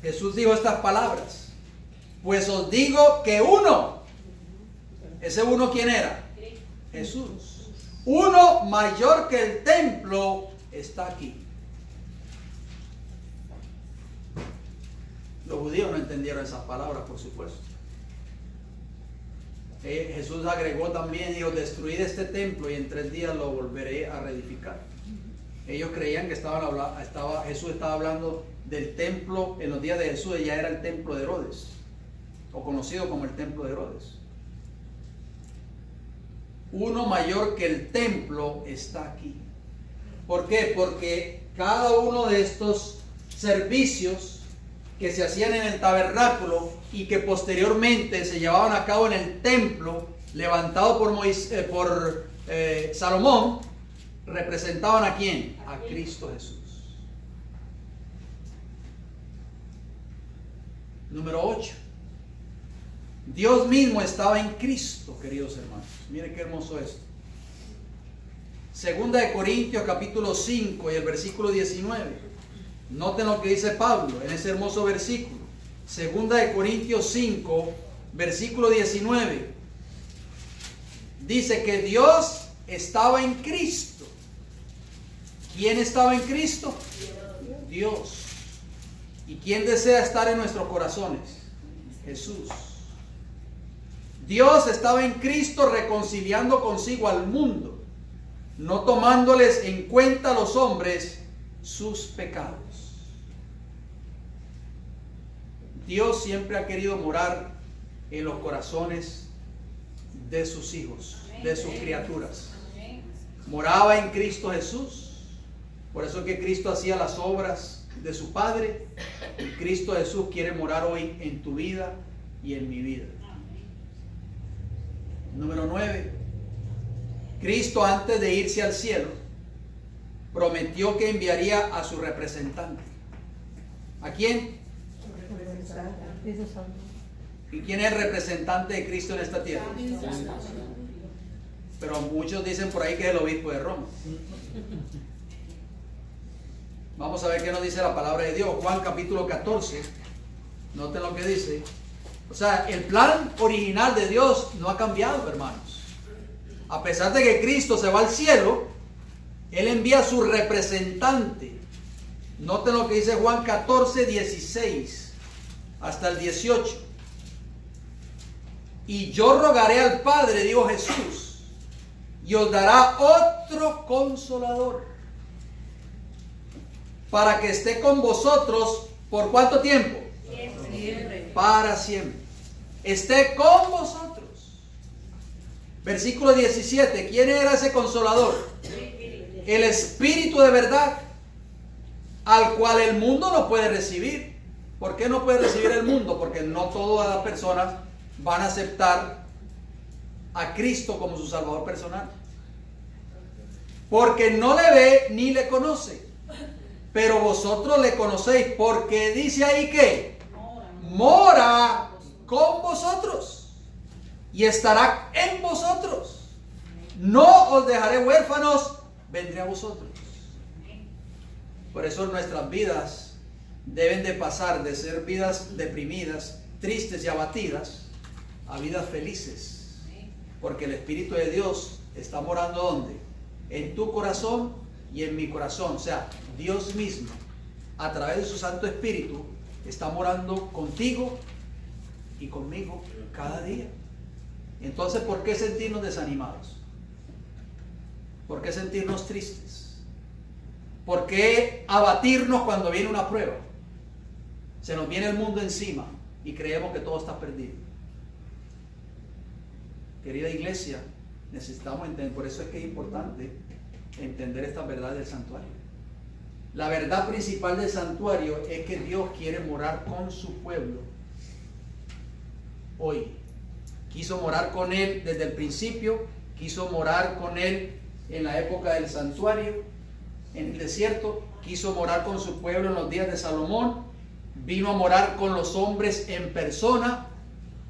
Jesús dijo estas palabras: pues os digo que uno, ese uno, ¿quién era? Jesús. Uno mayor que el templo está aquí. Los judíos no entendieron esas palabras, por supuesto. Jesús agregó también, dijo: destruid este templo y en 3 días lo volveré a reedificar. Ellos creían que Jesús estaba hablando del templo. En los días de Jesús ya era el templo de Herodes, o conocido como el templo de Herodes. Uno mayor que el templo está aquí. ¿Por qué? Porque cada uno de estos servicios que se hacían en el tabernáculo y que posteriormente se llevaban a cabo en el templo levantado por Salomón, representaban ¿a quién? A Cristo Jesús. Número 8. Dios mismo estaba en Cristo, queridos hermanos. Miren qué hermoso esto. Segunda de Corintios capítulo 5 y el versículo 19. Noten lo que dice Pablo en ese hermoso versículo. Segunda de Corintios 5, versículo 19. Dice que Dios estaba en Cristo. ¿Quién estaba en Cristo? Dios. ¿Y quién desea estar en nuestros corazones? Jesús. Dios estaba en Cristo reconciliando consigo al mundo, no tomándoles en cuenta a los hombres sus pecados. Dios siempre ha querido morar en los corazones de sus hijos, de sus criaturas. Moraba en Cristo Jesús. Por eso es que Cristo hacía las obras de su Padre. Y Cristo Jesús quiere morar hoy en tu vida y en mi vida. Número 9. Cristo, antes de irse al cielo, prometió que enviaría a su representante. ¿A quién? ¿Y quién es el representante de Cristo en esta tierra? Pero muchos dicen por ahí que es el obispo de Roma. Vamos a ver qué nos dice la palabra de Dios. Juan capítulo 14. Noten lo que dice. O sea, el plan original de Dios no ha cambiado, hermanos. A pesar de que Cristo se va al cielo, Él envía a su representante. Noten lo que dice Juan 14, 16 hasta el 18. Y yo rogaré al Padre, dijo Jesús, y os dará otro consolador, para que esté con vosotros, ¿por cuánto tiempo? Siempre. Para siempre. Esté con vosotros. Versículo 17. ¿Quién era ese consolador? El Espíritu de verdad, al cual el mundo no puede recibir. ¿Por qué no puede recibir el mundo? Porque no todas las personas van a aceptar a Cristo como su Salvador personal. Porque no le ve ni le conoce. Pero vosotros le conocéis, porque dice ahí que mora con vosotros y estará en vosotros. No os dejaré huérfanos, vendré a vosotros. Por eso nuestras vidas deben de pasar de ser vidas deprimidas, tristes y abatidas, a vidas felices. Porque el Espíritu de Dios está morando ¿dónde? En tu corazón y en mi corazón. O sea, Dios mismo, a través de su Santo Espíritu, está morando contigo y conmigo cada día. Entonces, ¿por qué sentirnos desanimados? ¿Por qué sentirnos tristes? ¿Por qué abatirnos cuando viene una prueba? Se nos viene el mundo encima y creemos que todo está perdido. Querida iglesia, necesitamos entender, por eso es que es importante entender esta verdad del santuario. La verdad principal del santuario es que Dios quiere morar con su pueblo hoy. Quiso morar con él desde el principio, quiso morar con él en la época del santuario, en el desierto, quiso morar con su pueblo en los días de Salomón, vino a morar con los hombres en persona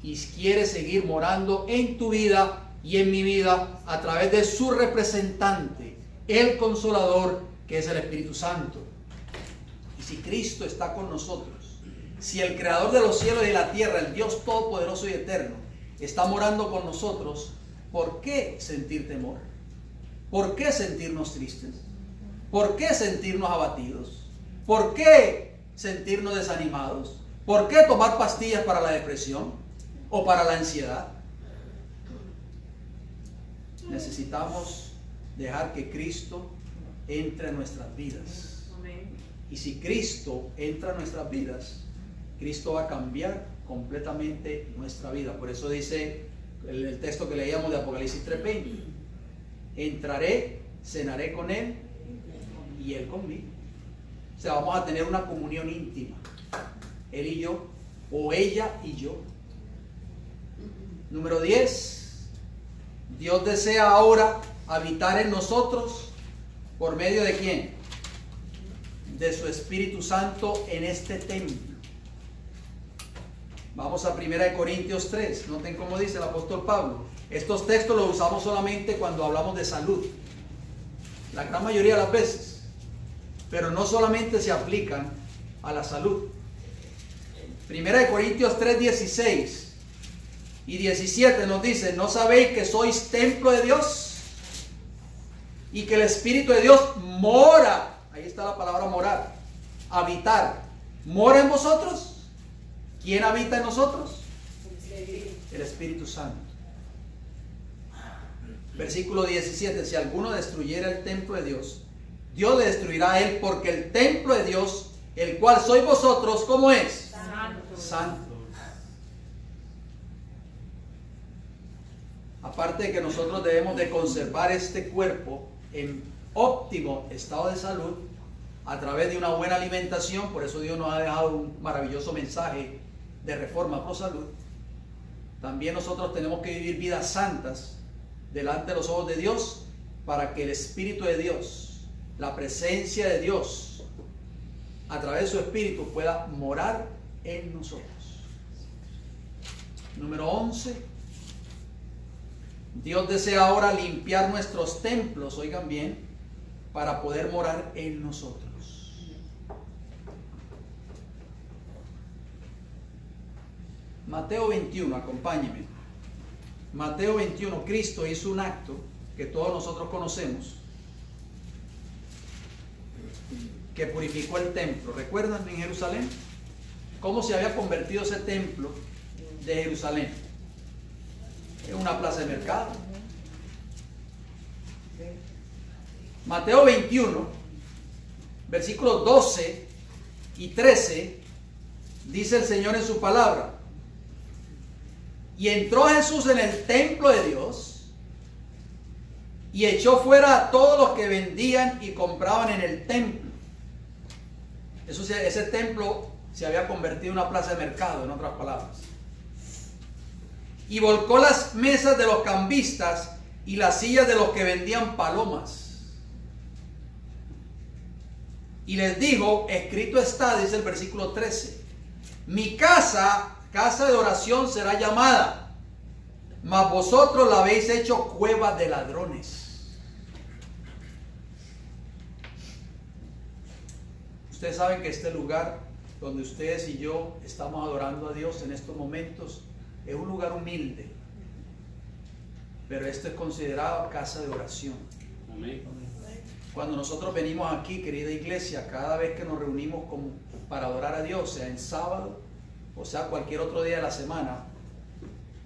y quiere seguir morando en tu vida y en mi vida a través de su representante, el Consolador, que es el Espíritu Santo. Y si Cristo está con nosotros, si el Creador de los cielos y de la tierra, el Dios Todopoderoso y Eterno, está morando con nosotros, ¿por qué sentir temor? ¿Por qué sentirnos tristes? ¿Por qué sentirnos abatidos? ¿Por qué sentirnos desanimados? ¿Por qué tomar pastillas para la depresión o para la ansiedad? Necesitamos dejar que Cristo entre en nuestras vidas. Amén. Y si Cristo entra en nuestras vidas, Cristo va a cambiar completamente nuestra vida. Por eso dice el texto que leíamos de Apocalipsis 3:20: entraré, cenaré con Él y Él conmigo. O sea, vamos a tener una comunión íntima, Él y yo, o ella y yo. Número 10, Dios desea ahora habitar en nosotros por medio de ¿quién? De su Espíritu Santo en este templo. Vamos a 1 Corintios 3. Noten cómo dice el apóstol Pablo. Estos textos los usamos solamente cuando hablamos de salud, la gran mayoría de las veces, pero no solamente se aplican a la salud. 1 Corintios 3, 16 y 17 nos dice: ¿no sabéis que sois templo de Dios y que el Espíritu de Dios mora? Ahí está la palabra morar, habitar. ¿Mora en vosotros? ¿Quién habita en nosotros? El Espíritu Santo. Versículo 17: si alguno destruyera el templo de Dios, Dios le destruirá a él, porque el templo de Dios, el cual sois vosotros, ¿cómo es? Santo. Santo. Aparte de que nosotros debemos de conservar este cuerpo en óptimo estado de salud a través de una buena alimentación, por eso Dios nos ha dejado un maravilloso mensaje de reforma pro salud. También nosotros tenemos que vivir vidas santas delante de los ojos de Dios, para que el Espíritu de Dios, la presencia de Dios a través de su Espíritu, pueda morar en nosotros. Número 11, Dios desea ahora limpiar nuestros templos, oigan bien, para poder morar en nosotros. Mateo 21, acompáñenme. Mateo 21, Cristo hizo un acto que todos nosotros conocemos, que purificó el templo. ¿Recuerdan en Jerusalén? ¿Cómo se había convertido ese templo de Jerusalén? En una plaza de mercado. Mateo 21, versículos 12 y 13, dice el Señor en su palabra: y entró Jesús en el templo de Dios y echó fuera a todos los que vendían y compraban en el templo. Ese templo se había convertido en una plaza de mercado, en otras palabras. Y volcó las mesas de los cambistas y las sillas de los que vendían palomas. Y les dijo: escrito está, dice el versículo 13, mi casa, casa de oración será llamada, mas vosotros la habéis hecho cueva de ladrones. Ustedes saben que este lugar donde ustedes y yo estamos adorando a Dios en estos momentos es un lugar humilde, pero esto es considerado casa de oración. Amén. Cuando nosotros venimos aquí, querida iglesia, cada vez que nos reunimos para adorar a Dios, sea en sábado o sea cualquier otro día de la semana,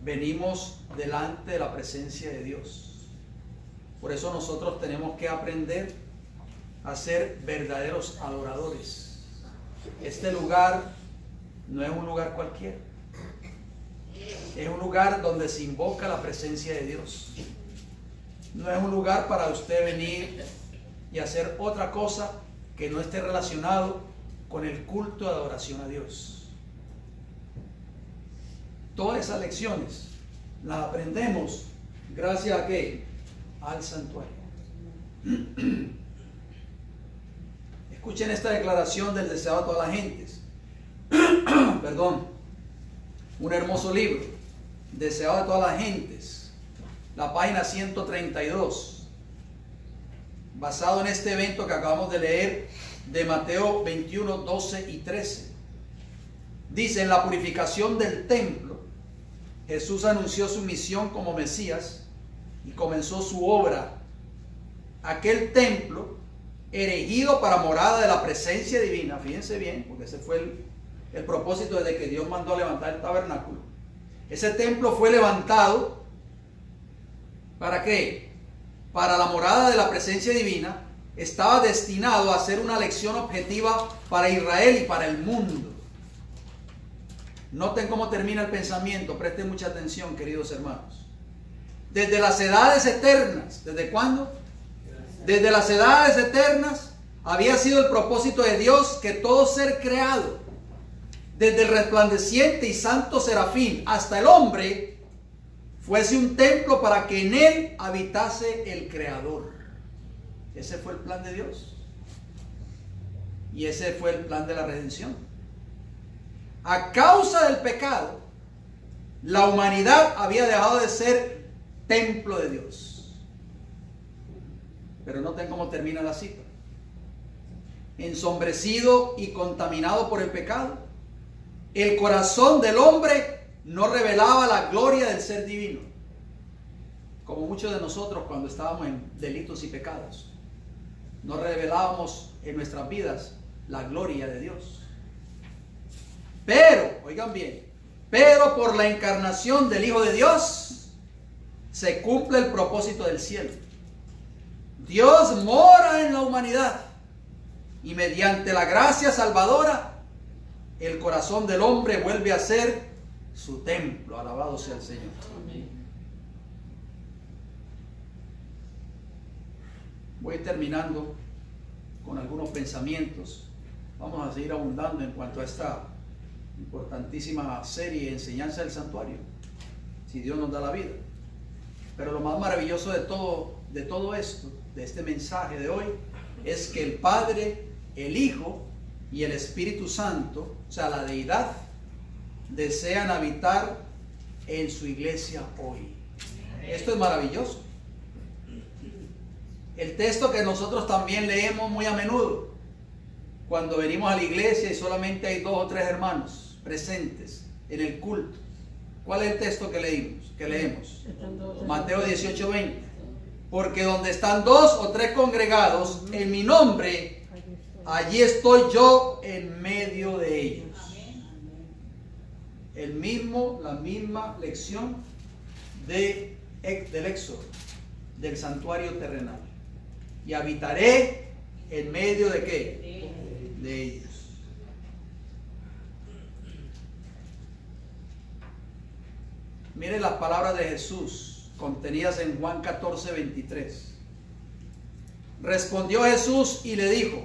venimos delante de la presencia de Dios. Por eso nosotros tenemos que aprender a ser verdaderos adoradores. Este lugar no es un lugar cualquiera, es un lugar donde se invoca la presencia de Dios. No es un lugar para usted venir y hacer otra cosa que no esté relacionado con el culto de adoración a Dios. Todas esas lecciones las aprendemos gracias a ¿qué? Al santuario. Escuchen esta declaración del deseado de todas las gentes. Perdón. Un hermoso libro, deseado de todas las gentes. La página 132. Basado en este evento que acabamos de leer de Mateo 21, 12 y 13. Dice: en la purificación del templo, Jesús anunció su misión como Mesías y comenzó su obra. Aquel templo, erigido para morada de la presencia divina, fíjense bien, porque ese fue el propósito desde que Dios mandó a levantar el tabernáculo. Ese templo fue levantado, ¿para qué? Para la morada de la presencia divina, estaba destinado a ser una lección objetiva para Israel y para el mundo. Noten cómo termina el pensamiento, presten mucha atención, queridos hermanos. Desde las edades eternas, ¿desde cuándo? Desde las edades eternas había sido el propósito de Dios que todo ser creado, desde el resplandeciente y santo serafín hasta el hombre, fuese un templo para que en él habitase el Creador. Ese fue el plan de Dios. Y ese fue el plan de la redención. A causa del pecado, la humanidad había dejado de ser templo de Dios. Pero noten cómo termina la cita. Ensombrecido y contaminado por el pecado, el corazón del hombre no revelaba la gloria del ser divino, como muchos de nosotros cuando estábamos en delitos y pecados. No revelábamos en nuestras vidas la gloria de Dios. Pero, oigan bien, pero por la encarnación del Hijo de Dios se cumple el propósito del cielo. Dios mora en la humanidad y mediante la gracia salvadora el corazón del hombre vuelve a ser su templo. Alabado sea el Señor. Amén. Voy terminando con algunos pensamientos. Vamos a seguir abundando en cuanto a esta importantísima serie de enseñanza del santuario, si Dios nos da la vida. Pero lo más maravilloso de todo esto, de este mensaje de hoy, es que el Padre, el Hijo y el Espíritu Santo, o sea, la deidad, desean habitar en su iglesia hoy. Esto es maravilloso. El texto que nosotros también leemos muy a menudo cuando venimos a la iglesia y solamente hay 2 o 3 hermanos presentes en el culto. ¿Cuál es el texto que leemos? Mateo 18:20. Porque donde están 2 o 3 congregados en mi nombre, allí estoy yo en medio de ellos. La misma lección del Éxodo, del santuario terrenal. Y habitaré en medio de ¿qué? De ellos. Miren las palabras de Jesús contenidas en Juan 14:23. Respondió Jesús y le dijo: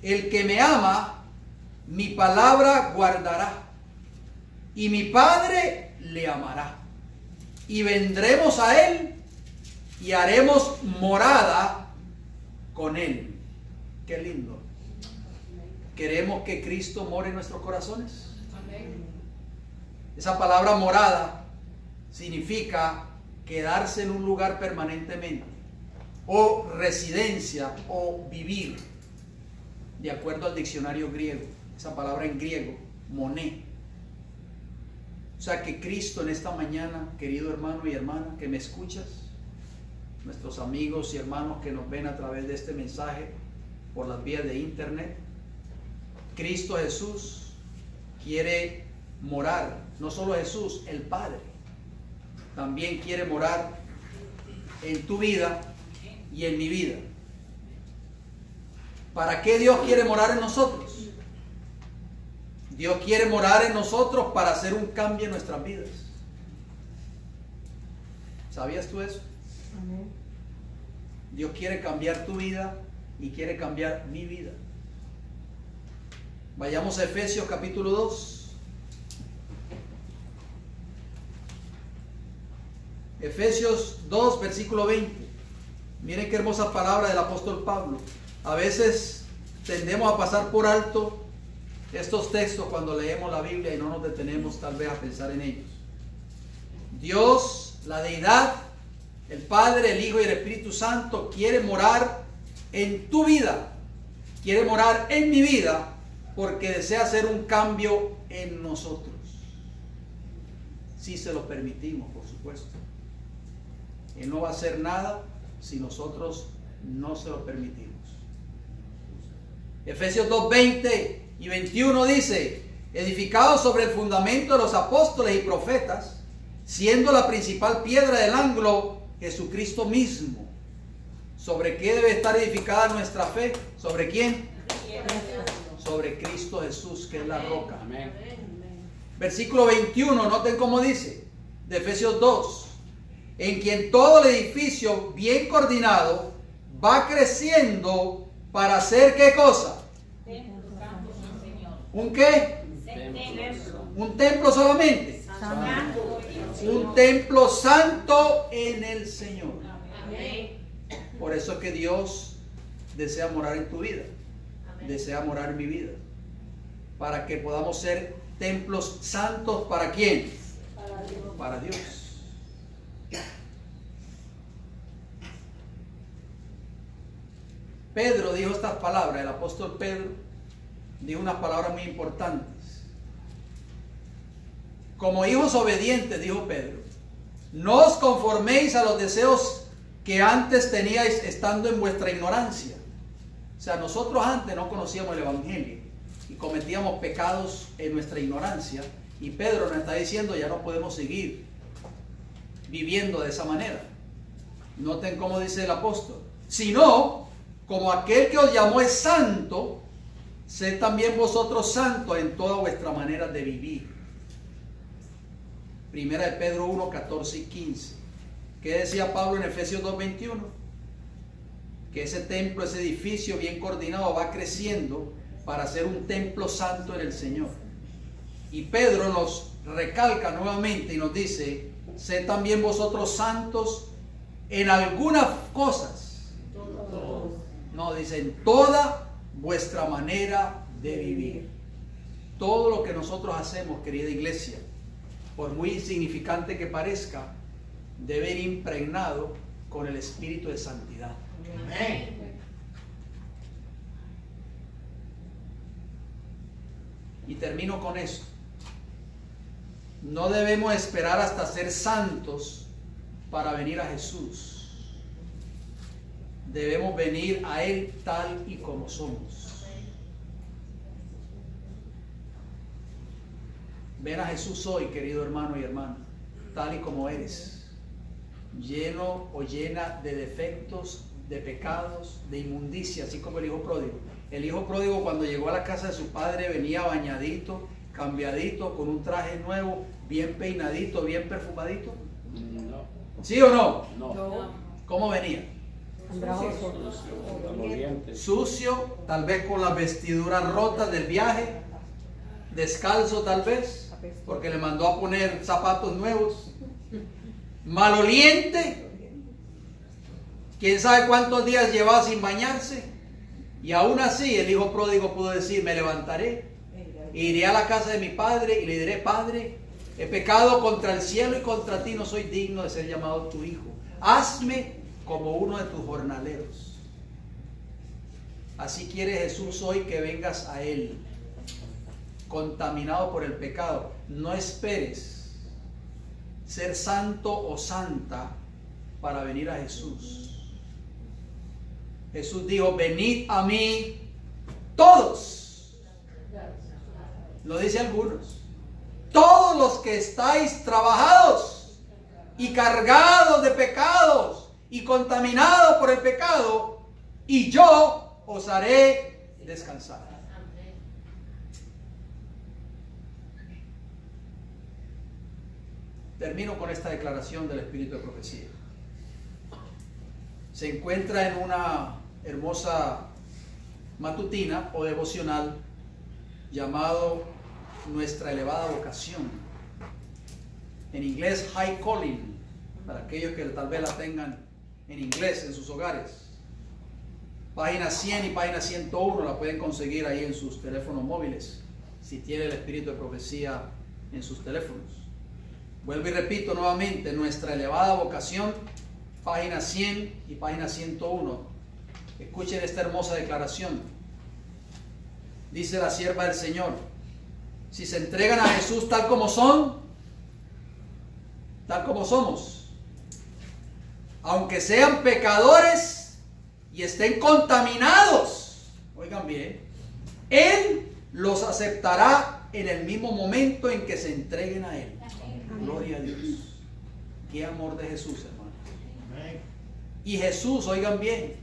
el que me ama, mi palabra guardará, y mi Padre le amará, y vendremos a él y haremos morada con él. Qué lindo. ¿Queremos que Cristo more en nuestros corazones? Amén. Esa palabra morada significa quedarse en un lugar permanentemente, o residencia, o vivir, de acuerdo al diccionario griego. Esa palabra en griego, moné. O sea que Cristo en esta mañana, querido hermano y hermana que me escuchas, nuestros amigos y hermanos que nos ven a través de este mensaje por las vías de internet, Cristo Jesús quiere morar. No solo Jesús, el Padre también quiere morar en tu vida y en mi vida. ¿Para qué Dios quiere morar en nosotros? Dios quiere morar en nosotros para hacer un cambio en nuestras vidas. ¿Sabías tú eso? Amén. Dios quiere cambiar tu vida y quiere cambiar mi vida. Vayamos a Efesios capítulo 2. Efesios 2, versículo 20. Miren qué hermosa palabra del apóstol Pablo. A veces tendemos a pasar por alto estos textos cuando leemos la Biblia y no nos detenemos tal vez a pensar en ellos. Dios, la deidad, el Padre, el Hijo y el Espíritu Santo quiere morar en tu vida, quiere morar en mi vida, porque desea hacer un cambio en nosotros. Si se lo permitimos, por supuesto. Él no va a hacer nada si nosotros no se lo permitimos. Efesios 2, 20 y 21 dice: edificados sobre el fundamento de los apóstoles y profetas, siendo la principal piedra del ángulo Jesucristo mismo. O ¿Sobre qué debe estar edificada nuestra fe? ¿Sobre quién? Sobre Cristo Jesús, que es la roca. Amén. Versículo 21, noten cómo dice, de Efesios 2, en quien todo el edificio bien coordinado va creciendo para hacer ¿qué cosa? ¿Un qué? ¿Un templo solamente? Un templo santo en el Señor. Por eso es que Dios desea morar en tu vida, desea morar en mi vida, para que podamos ser templos santos. ¿Para quién? Para Dios. Pedro dijo estas palabras, el apóstol Pedro dijo unas palabras muy importantes. Como hijos obedientes, dijo Pedro, no os conforméis a los deseos que antes teníais estando en vuestra ignorancia. O sea, nosotros antes no conocíamos el Evangelio y cometíamos pecados en nuestra ignorancia, y Pedro nos está diciendo ya no podemos seguir viviendo de esa manera. Noten cómo dice el apóstol, sino como aquel que os llamó es santo, sed también vosotros santos en toda vuestra manera de vivir. Primera de Pedro 1, 14 y 15. ¿Qué decía Pablo en Efesios 2, 21? Que ese templo, ese edificio bien coordinado va creciendo para ser un templo santo en el Señor. Y Pedro nos recalca nuevamente y nos dice, sed también vosotros santos en algunas cosas. No, dice en toda vuestra manera de vivir. Todo lo que nosotros hacemos, querida iglesia, por muy insignificante que parezca, debe ir impregnado con el espíritu de santidad. Amén. Y termino con esto. No debemos esperar hasta ser santos para venir a Jesús. Debemos venir a Él tal y como somos. Ven a Jesús hoy, querido hermano y hermana, tal y como eres, lleno o llena de defectos, de pecados, de inmundicia, así como el hijo pródigo. El hijo pródigo, cuando llegó a la casa de su padre, venía bañadito, cambiadito, con un traje nuevo, bien peinadito, bien perfumadito. No. ¿Sí o no? No. ¿Cómo venía? Sucio, tal vez con las vestiduras rotas del viaje, descalzo tal vez, porque le mandó a poner zapatos nuevos, maloliente, quién sabe cuántos días llevaba sin bañarse, y aún así el hijo pródigo pudo decir, me levantaré, iré a la casa de mi padre y le diré, Padre, he pecado contra el cielo y contra ti, no soy digno de ser llamado tu hijo, hazme como uno de tus jornaleros. Así quiere Jesús hoy que vengas a Él, contaminado por el pecado. No esperes ser santo o santa para venir a Jesús. Jesús dijo, venid a mí todos. Lo dice algunos. Todos los que estáis trabajados y cargados de pecados y contaminados por el pecado, y yo os haré descansar. Termino con esta declaración del Espíritu de Profecía. Se encuentra en una hermosa matutina o devocional llamado Nuestra Elevada Vocación. En inglés, High Calling, para aquellos que tal vez la tengan en inglés en sus hogares. Página 100 y página 101 la pueden conseguir ahí en sus teléfonos móviles, si tiene el Espíritu de Profecía en sus teléfonos. Vuelvo y repito nuevamente, Nuestra Elevada Vocación, página 100 y página 101. Escuchen esta hermosa declaración. Dice la sierva del Señor, si se entregan a Jesús tal como son, tal como somos, aunque sean pecadores y estén contaminados, oigan bien, Él los aceptará en el mismo momento en que se entreguen a Él. Gloria a Dios. Qué amor de Jesús, hermano. Y Jesús, oigan bien,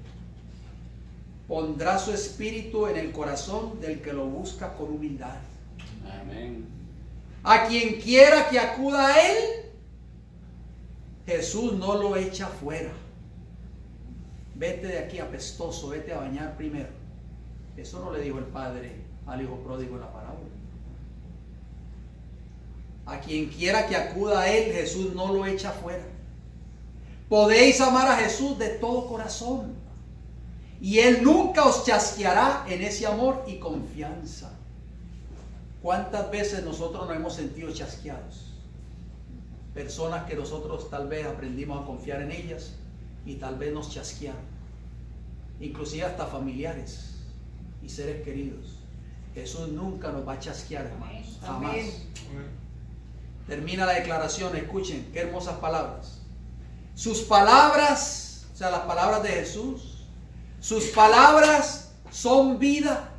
pondrá su espíritu en el corazón del que lo busca con humildad. Amén. A quien quiera que acuda a Él, Jesús no lo echa fuera. Vete de aquí apestoso, vete a bañar primero. Eso no le dijo el padre al hijo pródigo en la parábola. A quien quiera que acuda a Él, Jesús no lo echa fuera. Podéis amar a Jesús de todo corazón, y Él nunca os chasqueará en ese amor y confianza. ¿Cuántas veces nosotros nos hemos sentido chasqueados? Personas que nosotros tal vez aprendimos a confiar en ellas y tal vez nos chasquearon. Inclusive hasta familiares y seres queridos. Jesús nunca nos va a chasquear, hermanos. Jamás. Termina la declaración, escuchen, qué hermosas palabras. Sus palabras, o sea, las palabras de Jesús, sus palabras son vida,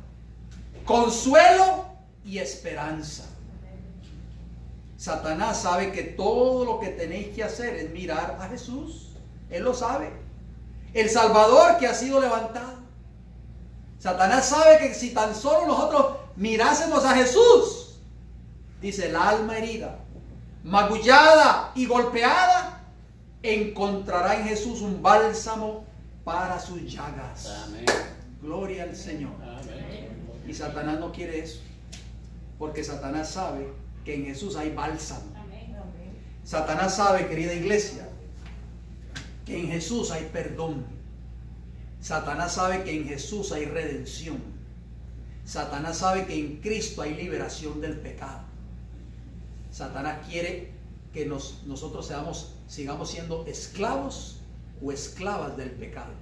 consuelo y esperanza. Satanás sabe que todo lo que tenéis que hacer es mirar a Jesús. Él lo sabe. El Salvador que ha sido levantado. Satanás sabe que si tan solo nosotros mirásemos a Jesús, dice, el alma herida, magullada y golpeada, encontrará en Jesús un bálsamo para sus llagas. Amén. Gloria al Señor. Amén. Y Satanás no quiere eso, porque Satanás sabe que en Jesús hay bálsamo. Satanás sabe, querida iglesia, que en Jesús hay perdón. Satanás sabe que en Jesús hay redención. Satanás sabe que en Cristo hay liberación del pecado. Satanás quiere que nosotros sigamos siendo esclavos o esclavas del pecado.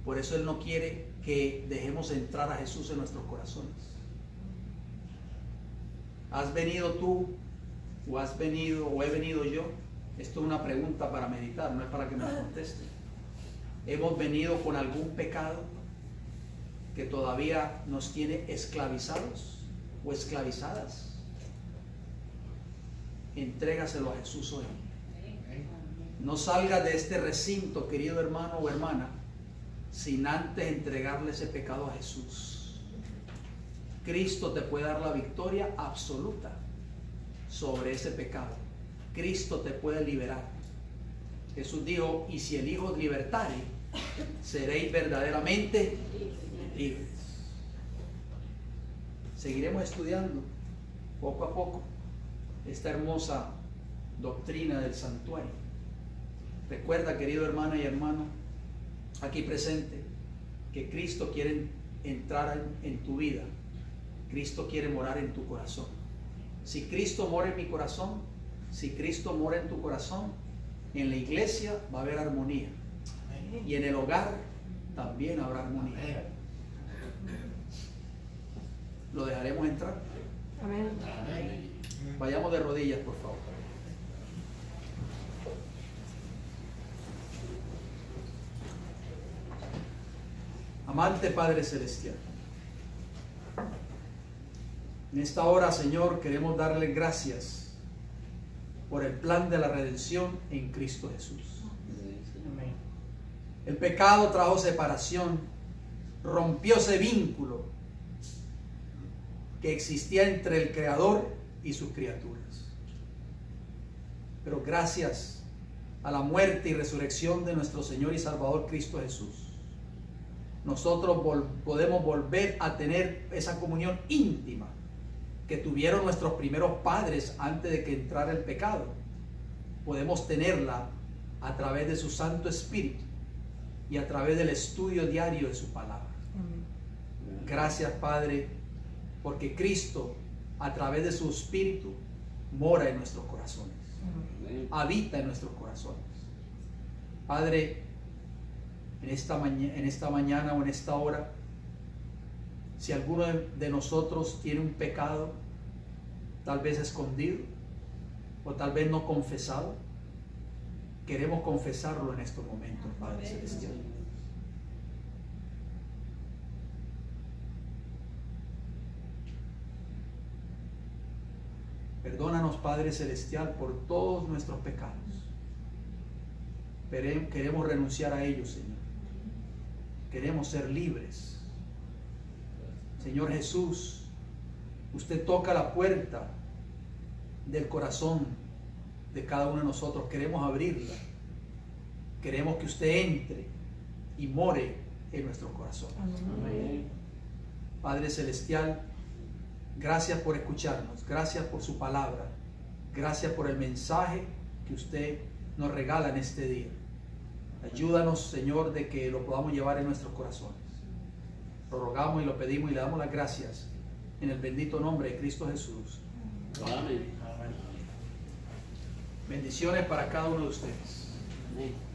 Por eso Él no quiere que dejemos entrar a Jesús en nuestros corazones. ¿Has venido tú o has venido o he venido yo? Esto es una pregunta para meditar, no es para que me la conteste. ¿Hemos venido con algún pecado que todavía nos tiene esclavizados o esclavizadas? Entrégaselo a Jesús hoy. No salgas de este recinto, querido hermano o hermana, sin antes entregarle ese pecado a Jesús. Cristo te puede dar la victoria absoluta sobre ese pecado. Cristo te puede liberar. Jesús dijo, y si el Hijo os libertare, seréis verdaderamente libres. Seguiremos estudiando poco a poco esta hermosa doctrina del santuario. Recuerda, querido hermana y hermano, aquí presente, que Cristo quiere entrar en tu vida. Cristo quiere morar en tu corazón. Si Cristo mora en mi corazón, si Cristo mora en tu corazón, en la iglesia va a haber armonía. Y en el hogar también habrá armonía. ¿Lo dejaremos entrar? Amén. Vayamos de rodillas, por favor. Amante Padre Celestial, en esta hora, Señor, queremos darle gracias por el plan de la redención en Cristo Jesús. El pecado trajo separación, rompió ese vínculo que existía entre el Creador y sus criaturas. Pero gracias a la muerte y resurrección de nuestro Señor y Salvador Cristo Jesús, nosotros podemos volver a tener esa comunión íntima que tuvieron nuestros primeros padres antes de que entrara el pecado. Podemos tenerla a través de su Santo Espíritu y a través del estudio diario de su palabra. Gracias, Padre, porque Cristo, a través de su Espíritu, mora en nuestros corazones, habita en nuestros corazones. Padre, en esta mañana o en esta hora, si alguno de nosotros tiene un pecado, tal vez escondido o tal vez no confesado, queremos confesarlo en estos momentos, Padre Celestial. Perdónanos, Padre Celestial, por todos nuestros pecados. queremos renunciar a ellos, Señor. Queremos ser libres. Señor Jesús, usted toca la puerta del corazón de cada uno de nosotros. Queremos abrirla. Queremos que usted entre y more en nuestro corazón. Amén. Padre Celestial, gracias por escucharnos. Gracias por su palabra. Gracias por el mensaje que usted nos regala en este día. Ayúdanos, Señor, de que lo podamos llevar en nuestros corazones. Lo rogamos y lo pedimos y le damos las gracias en el bendito nombre de Cristo Jesús. Amén. Bendiciones para cada uno de ustedes. Amén.